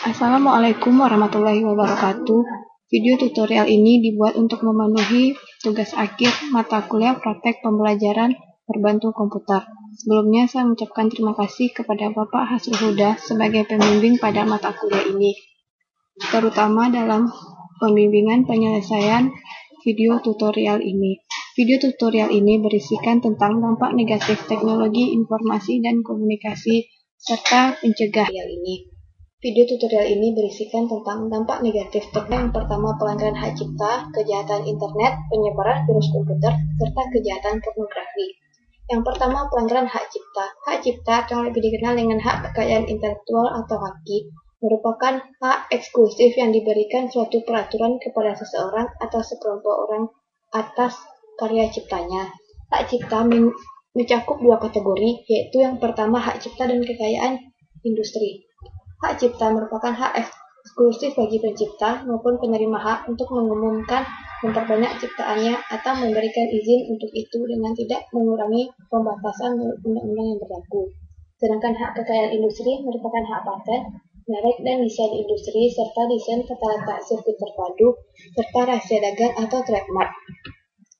Assalamualaikum warahmatullahi wabarakatuh. Video tutorial ini dibuat untuk memenuhi tugas akhir mata kuliah praktek pembelajaran berbantu komputer. Sebelumnya saya mengucapkan terima kasih kepada Bapak Hasrul Huda sebagai pembimbing pada mata kuliah ini, terutama dalam pembimbingan penyelesaian video tutorial ini. Video tutorial ini berisikan tentang dampak negatif teknologi informasi dan komunikasi serta pencegahan ini. Video tutorial ini berisikan tentang dampak negatif yang pertama pelanggaran hak cipta, kejahatan internet, penyebaran virus komputer, serta kejahatan pornografi. Yang pertama pelanggaran hak cipta. Hak cipta atau lebih dikenal dengan hak kekayaan intelektual atau haki merupakan hak eksklusif yang diberikan suatu peraturan kepada seseorang atau sekelompok orang atas karya ciptanya. Hak cipta mencakup dua kategori, yaitu yang pertama hak cipta dan kekayaan industri. Hak cipta merupakan hak eksklusif bagi pencipta maupun penerima hak untuk mengumumkan, memperbanyak ciptaannya, atau memberikan izin untuk itu dengan tidak mengurangi pembatasan undang-undang yang berlaku. Sedangkan hak kekayaan industri merupakan hak paten, merek dan desain industri, serta desain tata letak sirkuit terpadu, serta rahasia dagang atau trademark.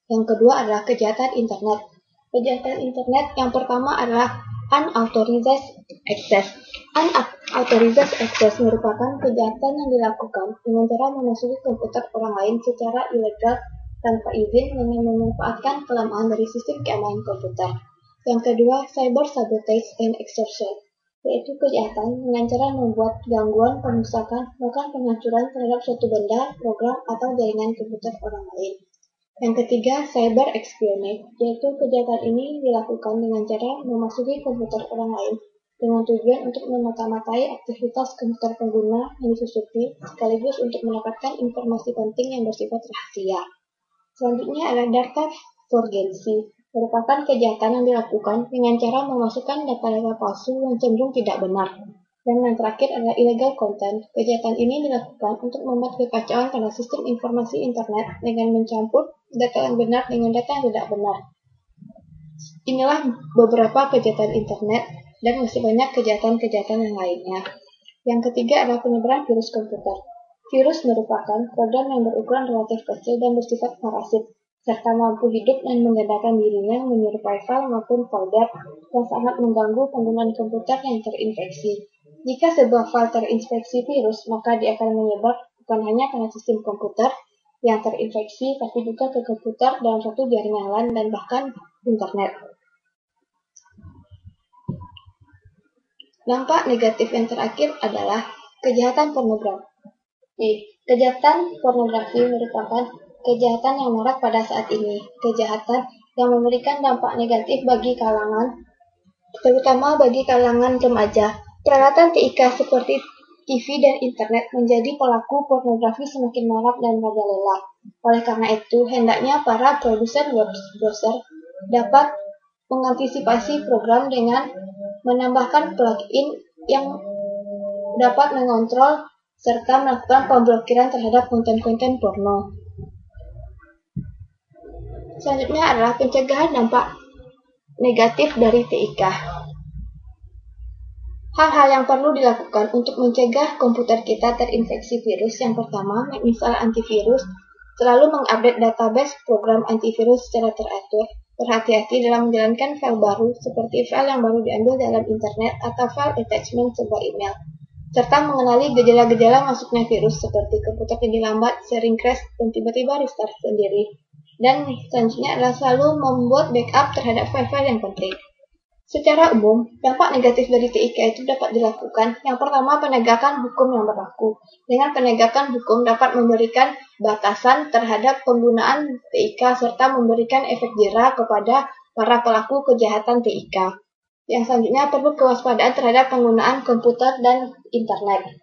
Yang kedua adalah kejahatan internet. Kejahatan internet yang pertama adalah unauthorized access. Unauthorized access merupakan kejahatan yang dilakukan dengan cara memasuki komputer orang lain secara ilegal tanpa izin dengan memanfaatkan kelemahan dari sistem keamanan komputer. Yang kedua, cyber sabotage and extortion, yaitu kejahatan dengan cara membuat gangguan, perusakan, bahkan penghancuran terhadap suatu benda, program, atau jaringan komputer orang lain. Yang ketiga, cyber espionage, yaitu kejahatan ini dilakukan dengan cara memasuki komputer orang lain dengan tujuan untuk memata-matai aktivitas komputer pengguna yang disusupi, sekaligus untuk mendapatkan informasi penting yang bersifat rahasia. Selanjutnya adalah data forgery, merupakan kejahatan yang dilakukan dengan cara memasukkan data-data palsu yang cenderung tidak benar. Dan yang terakhir adalah illegal content. Kejahatan ini dilakukan untuk membuat kekacauan pada sistem informasi internet dengan mencampur data yang benar dengan data yang tidak benar. Inilah beberapa kejahatan internet dan masih banyak kejahatan-kejahatan yang lainnya. Yang ketiga adalah penyebaran virus komputer. Virus merupakan program yang berukuran relatif kecil dan bersifat parasit, serta mampu hidup dan menggandakan dirinya menyerupai file maupun folder yang sangat mengganggu penggunaan komputer yang terinfeksi. Jika sebuah file terinfeksi virus, maka dia akan menyebar bukan hanya pada sistem komputer yang terinfeksi, tapi juga ke komputer dalam satu jaringan LAN dan bahkan internet. Dampak negatif yang terakhir adalah kejahatan pornografi. Kejahatan pornografi merupakan kejahatan yang marak pada saat ini. Kejahatan yang memberikan dampak negatif bagi kalangan, terutama bagi kalangan remaja. Peralatan TIK seperti TV dan internet menjadi pelaku pornografi semakin marak dan merajalela. Oleh karena itu, hendaknya para produsen web browser dapat mengantisipasi program dengan menambahkan plugin yang dapat mengontrol serta melakukan pemblokiran terhadap konten-konten porno. Selanjutnya adalah pencegahan dampak negatif dari TIK. Hal-hal yang perlu dilakukan untuk mencegah komputer kita terinfeksi virus. Yang pertama, menginstal antivirus, selalu mengupdate database program antivirus secara teratur, berhati-hati dalam menjalankan file baru seperti file yang baru diambil dalam internet atau file attachment sebuah email, serta mengenali gejala-gejala masuknya virus seperti komputer jadi lambat, sering crash, dan tiba-tiba restart sendiri. Dan selanjutnya adalah selalu membuat backup terhadap file-file yang penting. Secara umum, dampak negatif dari TIK itu dapat dilakukan. Yang pertama, penegakan hukum yang berlaku. Dengan penegakan hukum dapat memberikan batasan terhadap penggunaan TIK serta memberikan efek jera kepada para pelaku kejahatan TIK. Yang selanjutnya, perlu kewaspadaan terhadap penggunaan komputer dan internet.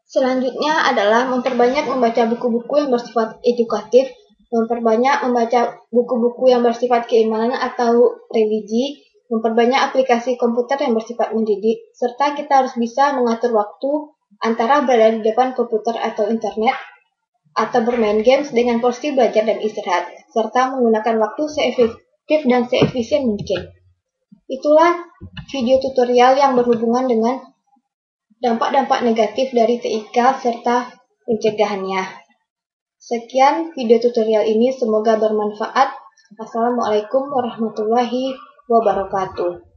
Selanjutnya adalah memperbanyak membaca buku-buku yang bersifat edukatif, memperbanyak membaca buku-buku yang bersifat keimanan atau religi, memperbanyak aplikasi komputer yang bersifat mendidik, serta kita harus bisa mengatur waktu antara berada di depan komputer atau internet, atau bermain games dengan porsi belajar dan istirahat, serta menggunakan waktu seefektif dan seefisien mungkin. Itulah video tutorial yang berhubungan dengan dampak-dampak negatif dari TIK serta pencegahannya. Sekian video tutorial ini, semoga bermanfaat. Assalamualaikum warahmatullahi wabarakatuh.